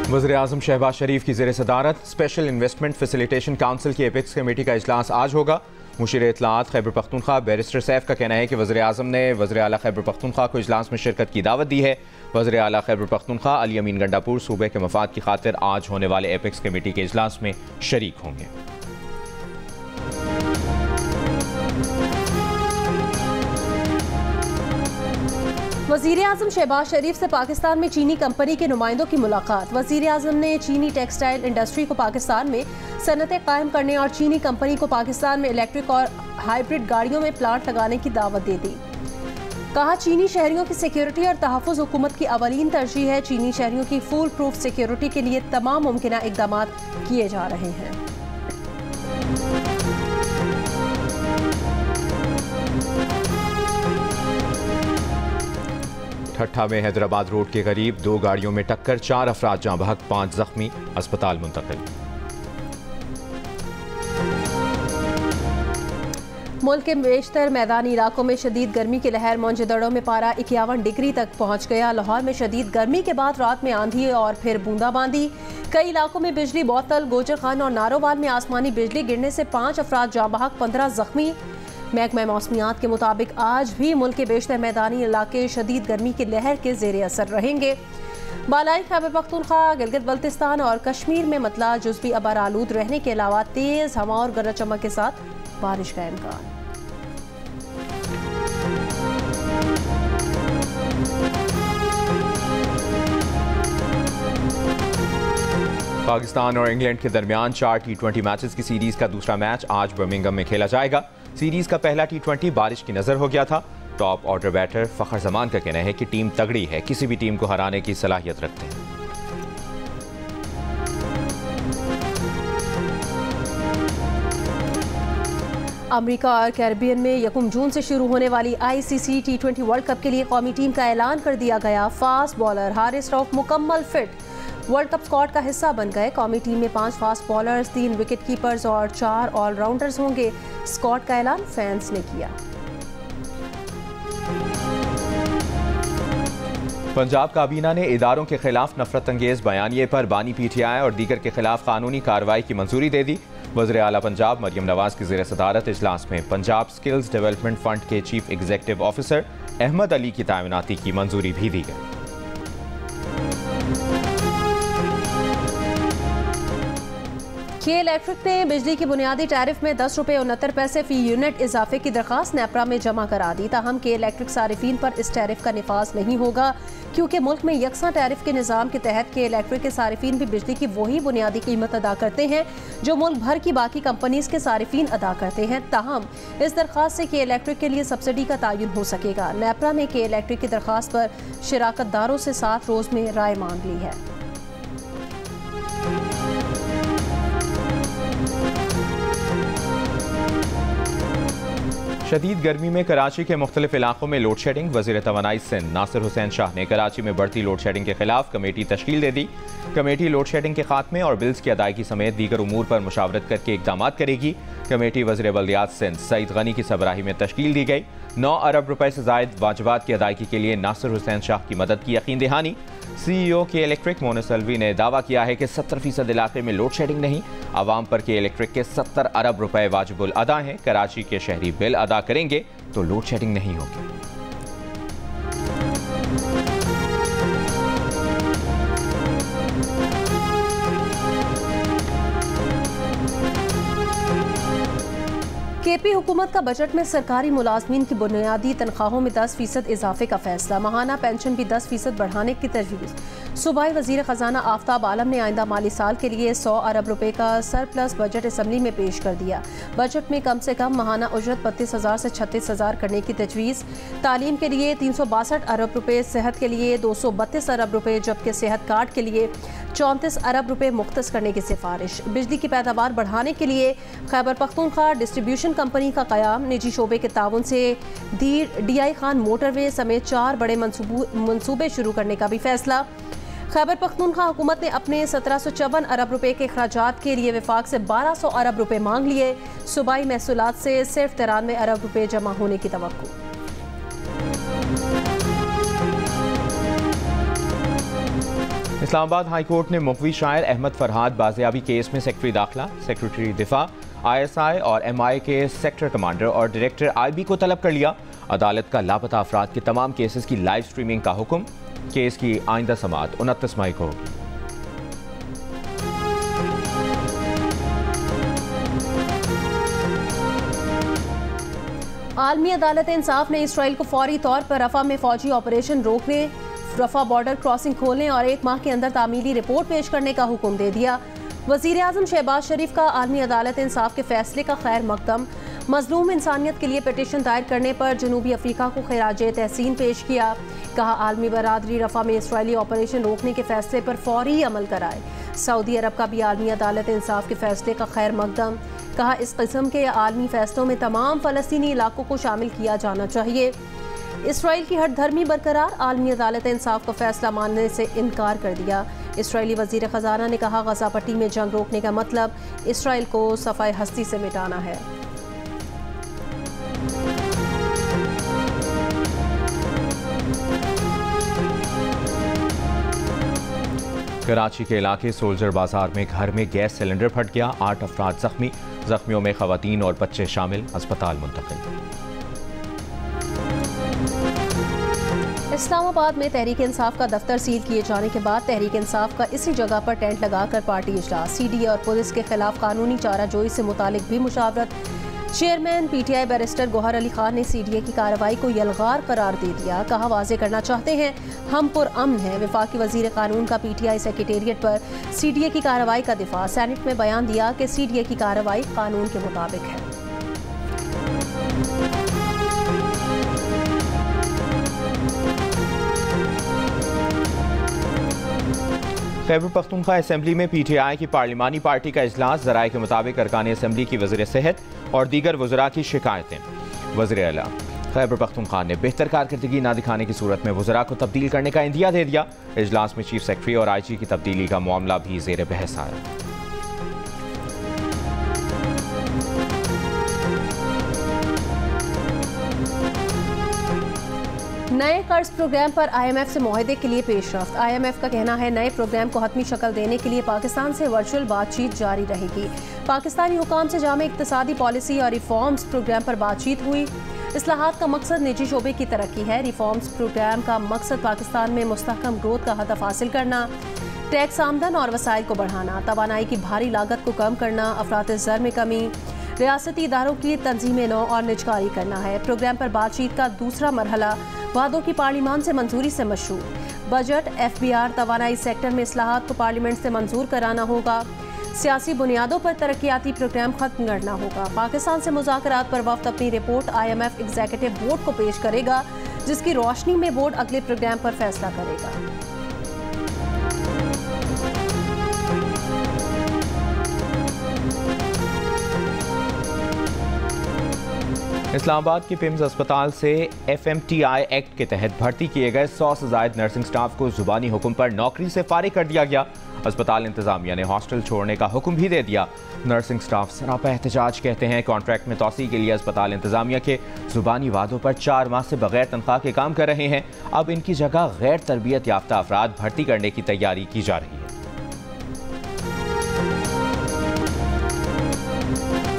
वज़ीर-ए-आज़म शहबाज शरीफ की ज़ेर सदारत स्पेशल इन्वेस्टमेंट फैसिलिटेशन काउंसिल की एपेक्स कमेटी का इजलास आज होगा। मुशीर इत्तलाआत खैबर पख्तूनख्वा बैरिस्टर सैफ का कहना है कि वज़ीर-ए-आज़म ने वज़ीर आला खैबर पख्तूनख्वा को इजलास में शिरकत की दावत दी है। वज़ीर आला खैबर पख्तूनख्वा अली अमीन गंडापुर सूबे के मफाद की खातिर आज होने वाले एपेक्स कमेटी के इजलास में शरीक होंगे। वज़ीर-ए-आज़म शहबाज शरीफ से पाकिस्तान में चीनी कंपनी के नुमाइंदों की मुलाकात। वज़ीर-ए-आज़म ने चीनी टेक्सटाइल इंडस्ट्री को पाकिस्तान में सनतें कायम करने और चीनी कंपनी को पाकिस्तान में इलेक्ट्रिक और हाइब्रिड गाड़ियों में प्लांट लगाने की दावत दे दी। कहा, चीनी शहरियों की सिक्योरिटी और तहफ़्फ़ुज़ हुकूमत की अवलीन तरजीह है। चीनी शहरियों की फुल प्रूफ सिक्योरिटी के लिए तमाम मुमकिन इक़दाम किए जा रहे हैं। ठट्ठा में हैदराबाद रोड के करीब 2 गाड़ियों में टक्कर, 4 अफराद जाँ बहक, 5 जख्मी, अस्पताल मुंतकिल। मुल्क के बेशतर मैदानी इलाकों में शदीद गर्मी की लहर। मोंजदड़ों में पारा 51 डिग्री तक पहुंच गया। लाहौर में शदीद गर्मी के बाद रात में आंधी और फिर बूंदाबांदी। कई इलाकों में बिजली बोतल, गोजर खान और नारोवाल में आसमानी बिजली गिरने से 5 अफराद जाँ बहक, 15 जख्मी। महकमा मौसमियात के मुताबिक आज भी मुल्क के बेशतर मैदानी इलाके शदीद गर्मी की लहर के ज़ेर असर रहेंगे। बालाई खैबर पख्तूनख्वा, गिलगित बल्तिस्तान और कश्मीर में मतला जुज़वी अबर आलूद रहने के अलावा तेज़ हवा और गरज चमक के साथ बारिश का इम्कान। पाकिस्तान और इंग्लैंड के दरमियान 4 T20 मैचेस की सीरीज का दूसरा मैच आज बर्मिंघम में खेला जाएगा। सीरीज का पहला T20 बारिश की नजर हो गया था। टॉप ऑर्डर बैटर फखर जमान का कहना है कि टीम तगड़ी है, किसी भी टीम को हराने की सलाहियत रखते हैं। अमेरिका और कैरिबियन में 1 जून से शुरू होने वाली ICC T20 वर्ल्ड कप के लिए कौमी टीम का ऐलान कर दिया गया। फास्ट बॉलर हारिस रऊफ मुकम्मल फिट वर्ल्ड कप स्क्वाड का हिस्सा बन गए। कौमी टीम में 5 फास्ट बॉलर्स, 3 विकेट कीपर्स और 4 ऑलराउंडर्स होंगे। स्क्वाड का ऐलान फैंस ने किया। पंजाब काबीना ने इदारों के खिलाफ नफरत अंगेज बयानिए पर बानी PTI और दीगर के खिलाफ कानूनी कार्रवाई की मंजूरी दे दी। वज़ीर आला पंजाब मरियम नवाज की ज़ेर सदारत इजलास में पंजाब स्किल्स डेवलपमेंट फंड के chief executive officer Ahmad Ali की तैनाती की मंजूरी भी दी गई। के इलेक्ट्रिक ने बिजली की बुनियादी टैरिफ में 10 रुपये 69 पैसे फी यूनिट इजाफे की दरख्वास्त नेपरा में जमा करा दी। ताहम के इलेक्ट्रिक सारिफीन पर इस टैरिफ का निफाज नहीं होगा, क्योंकि मुल्क में यकसा टैरिफ के निज़ाम के तहत के इलेक्ट्रिक के सारिफीन भी बिजली की वही बुनियादी कीमत अदा करते हैं जो मुल्क भर की बाकी कंपनीज के सारिफीन अदा करते हैं। ताहम इस दरख्वास्त से के इलेक्ट्रिक के लिए सब्सिडी का तयन हो सकेगा। नेपरा ने के इलेक्ट्रिक की दरख्वास्त पर शिराकतदारों से 7 रोज में राय मांग ली है। शदीद गर्मी में कराची के मुख्तलिफ इलाकों में लोड शेडिंग। वज़ीर तवानाई सिंध नासिर हुसैन शाह ने कराची में बढ़ती लोड शेडिंग के खिलाफ कमेटी तश्कील दे दी। कमेटी लोड शेडिंग के खात्मे और बिल्स की अदायगी समेत दीगर उमूर पर मुशावरत करके इक़दाम करेगी। कमेटी वज़ीर बल्दियात सिंध सईद गनी की सरबराही में तश्कील दी गई। 9 अरब रुपए से जायद वाजिबात की अदायगी के लिए नासिर हुसैन शाह की मदद की यकीन दहानी। CEO के इलेक्ट्रिक मोनस अलवी ने दावा किया है कि 70% इलाके में लोड शेडिंग नहीं। आवाम पर के इलेक्ट्रिक के 70 अरब रुपए वाजिबुल अदा हैं। कराची के शहरी बिल अदा करेंगे तो लोड शेडिंग नहीं होगी। KP हुकूमत का बजट में सरकारी मुलाजमीन की बुनियादी तनख्वाहों में 10% इजाफे का फैसला। माहाना पेंशन भी 10% बढ़ाने की तजवीज़। सूबाई वजीर खजाना आफ्ताब आलम ने आइंदा माली साल के लिए 100 अरब रुपए का सरप्लस बजट असम्बली में पेश कर दिया। बजट में कम से कम माहाना उजरत 32,000 से 36,000 करने की तजवीज़। तालीम के लिए 362 अरब रुपए, सेहत के लिए 232 अरब रुपए, जबकि सेहत कार्ड के लिए 34 अरब रुपए मुख्तस करने की सिफारिश। बिजली की पैदावार बढ़ाने के लिए खैबर पख्तूनख्वा डिस्ट्रीब्यूशन कंपनी का क़याम। निजी शोबे के ताउन से DI खान मोटरवे समेत 4 बड़े मनसूबे शुरू करने का भी फैसला। खैबर पख्तूनख्वा हुकूमत ने अपने 1754 अरब रुपए के अखराजात के लिए विफाक से 1200 अरब रुपए मांग लिए। सूबाई महसूलात से सिर्फ 93 अरब रुपए जमा होने की तवक्को। इस्लामाबाद हाई कोर्ट ने मुख्वी शायर अहमद फरहाद बाजियाबी केस में सेक्रेटरी दाखिला, सेक्रेटरी दिफा, ISI और MI के सेक्टर कमांडर और डायरेक्टर IB को तलब कर लिया। अदालत का लापता अफराद के तमाम केसेस की लाइव स्ट्रीमिंग का हुक्म। केस की आइंदा समाअत 29 मई को होगी। आलमी अदालत इंसाफ ने इसराइल को फौरी तौर पर रफा में फौजी ऑपरेशन रोकने, रफा बॉर्डर क्रॉसिंग खोलने और 1 माह के अंदर तामीली रिपोर्ट पेश करने का हुक्म दे दिया। वज़ीर आज़म शहबाज शरीफ का आलमी अदालत इंसाफ के फैसले का खैर मकदम। मजलूम इंसानियत के लिए पिटीशन दायर करने पर जनूबी अफ्रीका को खिराजे तहसीन पेश किया। कहा आलमी बरादरी रफा में इसराइली ऑपरेशन रोकने के फैसले पर फौरी अमल कराए। सऊदी अरब का भी आलमी अदालत इंसाफ के फैसले का खैर मकदम। कहा इस किस्म के आलमी फैसलों में तमाम फ़लस्तीनी इलाकों को शामिल किया जाना चाहिए। इसराइल की हठधर्मी बरकरार, आलमी अदालत इंसाफ का फैसला मानने से इनकार कर दिया। इसराइली वज़ीर ख़जाना ने कहा गज़ा पट्टी में जंग रोकने का मतलब इसराइल को सफ़ाए हस्ती से मिटाना है। कराची के इलाके सोल्जर बाजार में घर में गैस सिलेंडर फट गया, 8 अफराद जख्मी, जख्मियों में खवातीन और बच्चे शामिल, अस्पताल मुंतकिल। इस्लामाबाद में तहरीक इंसाफ का दफ्तर सील किए जाने के बाद तहरीक इंसाफ का इसी जगह पर टेंट लगाकर पार्टी इजलास। CDA और पुलिस के खिलाफ कानूनी चाराजोई से मुतालिक भी मुशावरत। Chairman PTI barrister Gauhar Ali Khan ने CDA की कार्रवाई को यलगार करार दे दिया। कहा वाजे करना चाहते हैं हम पुरअमन हैं। वफाकी वजीर कानून का PTI सेक्रेटेरिएट पर CDA की कार्रवाई का दिफा। सेनेट में बयान दिया कि CDA की कार्रवाई कानून के मुताबिक है। खैबर पख्तूनख्वा असेंबली में PTI की पार्लिमानी पार्टी का इजलास। ज़राए के मुताबिक अरकान असेंबली की वज़ीर सेहत और दीगर वज़रा की शिकायतें। वज़ीर आला खैबर पख्तूनख्वा ने बेहतर कारकर्दगी न दिखाने की सूरत में वज़रा को तब्दील करने का इंदिया दे दिया। इजलास में चीफ सेक्रेटरी और IG की तब्दीली का मामला भी ज़ेर बहस आया। नए कर्ज प्रोग्राम पर IMF से मुआहदे के लिए पेशरफ्त। IMF का कहना है नए प्रोग्राम को हतमी शक्ल देने के लिए पाकिस्तान से वर्चुअल बातचीत जारी रहेगी। पाकिस्तानी हुकाम से जामे इक्तिसादी पॉलिसी और रिफॉर्म्स प्रोग्राम पर बातचीत हुई। इस्लाहात का मकसद निजी शोबे की तरक्की है। रिफॉर्म्स प्रोग्राम का मकसद पाकिस्तान में मुस्तहकम ग्रोथ का हदफ हासिल करना, टैक्स आमदन और वसाइल को बढ़ाना, तवानाई की भारी लागत को कम करना, अफरात ज़र में कमी, रियासती इदारों की तंजीम नौ और निजकारी करना है। प्रोग्राम पर बातचीत का दूसरा मरहला वादों की पार्लिमान से मंजूरी से मशरूर। बजट, FBR, तवानाई सेक्टर में इस्लाहात को पार्लियामेंट से मंजूर कराना होगा। सियासी बुनियादों पर तरक्याती प्रोग्राम खत्म करना होगा। पाकिस्तान से मुज़ाकरात पर वफ्द अपनी रिपोर्ट IMF एग्जीक्यूटिव बोर्ड को पेश करेगा, जिसकी रोशनी में बोर्ड अगले प्रोग्राम पर फैसला करेगा। इस्लामाबाद के पिम्स अस्पताल से FMTI एक्ट के तहत भर्ती किए गए 100 से ज़ायद नर्सिंग स्टाफ को जुबानी हुक्म पर नौकरी से फारिग कर दिया गया। अस्पताल इंतजामिया ने हॉस्टल छोड़ने का हुक्म भी दे दिया। नर्सिंग स्टाफ सरापा एहतजाज कहते हैं कॉन्ट्रैक्ट में तोसी के लिए अस्पताल इंतजामिया के जुबानी वादों पर 4 माह से बगैर तनख्वाह के काम कर रहे हैं। अब इनकी जगह गैर तरबियत याफ्ता अफराद भर्ती करने की तैयारी की जा रही है।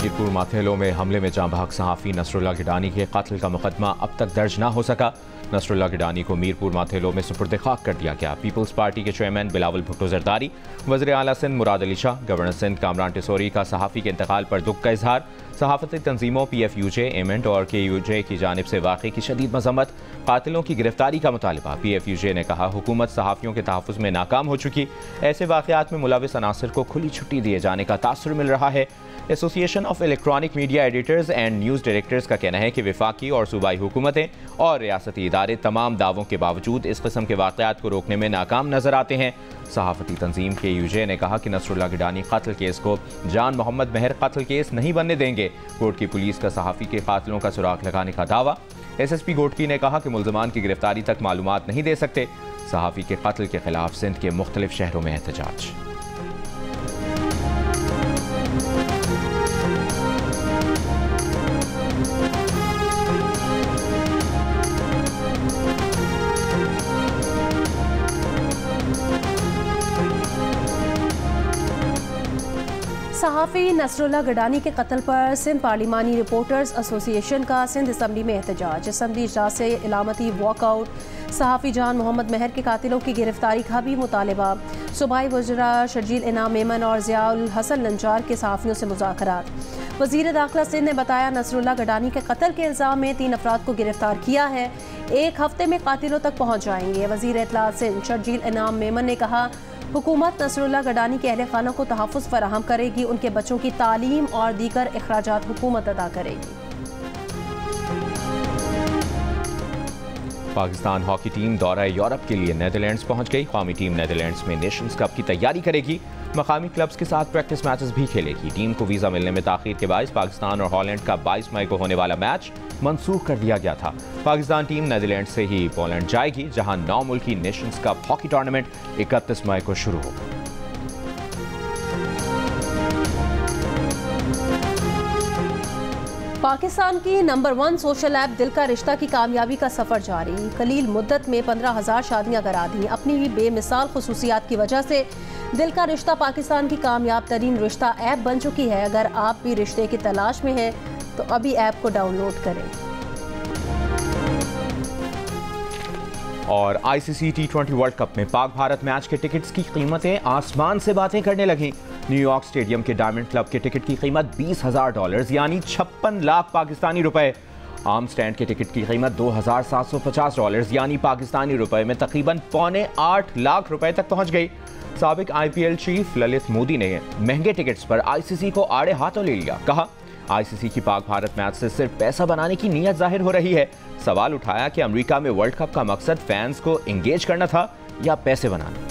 मीरपुर माथेलो में हमले में जाँ बहक सहाफ़ी नसरुल्लाह गिडानी के कत्ल का मुकदमा अब तक दर्ज न हो सका। नसरुल्लाह गिडानी को मीरपुर माथेलो में सुपुर्द खाक कर दिया गया। पीपल्स पार्टी के चेयरमैन बिलावल भुट्टो जरदारी, वज़ीर आला सिंध मुराद अली शाह, गवर्नर सिंध कामरान टिसोरी का सहाफ़ी के इंतकाल पर दुख का इजहार। सहाफ़ती तंजीमों PFUJ, एमेंट और KUJ की जानिब से वाक़े की शदीद मज़म्मत। कातिलों की गिरफ्तारी का मुतालबा। PFUJ ने कहा हुकूमत सहाफ़ियों के तहफ़्फ़ुज़ में नाकाम हो चुकी, ऐसे वाक़यात में मुलविस अनासर को खुली छुट्टी दिए जाने का तासुर मिल रहा है। Association of electronic media editors and news directors का कहना है कि वफाकी और सूबाई हुकूमतें और रियासती इदारे तमाम दावों के बावजूद इस किस्म के वाक़यात को रोकने में नाकाम नजर आते हैं। सहाफ़ती तंजीम KUJ ने कहा कि नसरुल्लाह गिडानी कत्ल केस को जान मोहम्मद महर कत्ल केस नहीं बनने देंगे। कोर्ट की पुलिस का सहाफ़ी के कातिलों का सुराग लगाने का दावा। SSP गोटकी ने कहा कि मुल्ज़मान की गिरफ्तारी तक मालूमात नहीं दे सकते। सहाफ़ी के कत्ल के खिलाफ सिंध के मुख्तलिफ शहरों में एहतजाज। सहाफ़ी नसरुल्लाह गडानी के कत्ल पर सिंध पार्लिमानी रिपोर्टर्स एसोसिएशन का सिंध असम्बली में एहतजाज। असम्बली इजलास से इलामती वॉकआउट। सहाफ़ी जान मोहम्मद महर के कातिलों की गिरफ्तारी का भी मुतालबा। सूबाई वज़रा शर्जील इनाम मेमन और ज़ियाउल हसन लंजार के सहाफ़ियों से मुज़ाकरात। वज़ीर दाखिला सिंध ने बताया नसरुल्लाह गडानी के कत्ल के इल्ज़ाम में 3 अफराद को गिरफ्तार किया है। 1 हफ्ते में कातिलों तक पहुँच जाएंगे। वज़ीर इत्तलात सिंध शर्जील इनाम मेमन ने कहा, हुकूमत नसरुल्लाह गडानी के अहले खाना को तहफ़्फ़ुज़ फराहम करेगी। उनके बच्चों की तालीम और दीगर अखराजात हुकूमत अदा करेगी। पाकिस्तान हॉकी टीम दौरा यूरोप के लिए नेदरलैंड्स पहुंच गई। कौमी टीम नेदरलैंड्स में नेशंस कप की तैयारी करेगी। मकामी क्लब्स के साथ प्रैक्टिस मैचेस भी खेलेगी। टीम को वीज़ा मिलने में ताख़ीर के बायस पाकिस्तान और हॉलैंड का 22 मई को होने वाला मैच मंसूख कर दिया गया था। पाकिस्तान टीम नेदरलैंड से ही पोलैंड जाएगी, जहां 9 मुल्की नेशंस कप हॉकी टूर्नामेंट 31 मई को शुरू होगा। पाकिस्तान की नंबर 1 सोशल ऐप दिल का रिश्ता की कामयाबी का सफ़र जारी। कलील मुद्दत में 15,000 शादियां करा दी। अपनी ही बेमिसाल खुसूसियात की वजह से दिल का रिश्ता पाकिस्तान की कामयाब तरीन रिश्ता ऐप बन चुकी है। अगर आप भी रिश्ते की तलाश में हैं तो अभी ऐप को डाउनलोड करें। और ICC T20 वर्ल्ड कप में पाक भारत मैच के टिकट्स की कीमतें आसमान से बातें करने लगी। न्यूयॉर्क स्टेडियम के डायमंड क्लब के टिकट की कीमत $20,000 यानी 56 लाख पाकिस्तानी रुपए। आम स्टैंड के टिकट की कीमत $2,750 यानी पाकिस्तानी रुपए में तकरीबन 7.25 लाख रुपए तक पहुंच गई। साबिक IPL चीफ ललित मोदी ने महंगे टिकट्स पर ICC को आड़े हाथों ले लिया। कहा, ICC की पाक भारत मैच से सिर्फ पैसा बनाने की नीयत जाहिर हो रही है। सवाल उठाया कि अमेरिका में वर्ल्ड कप का मकसद फैंस को एंगेज करना था या पैसे बनाना।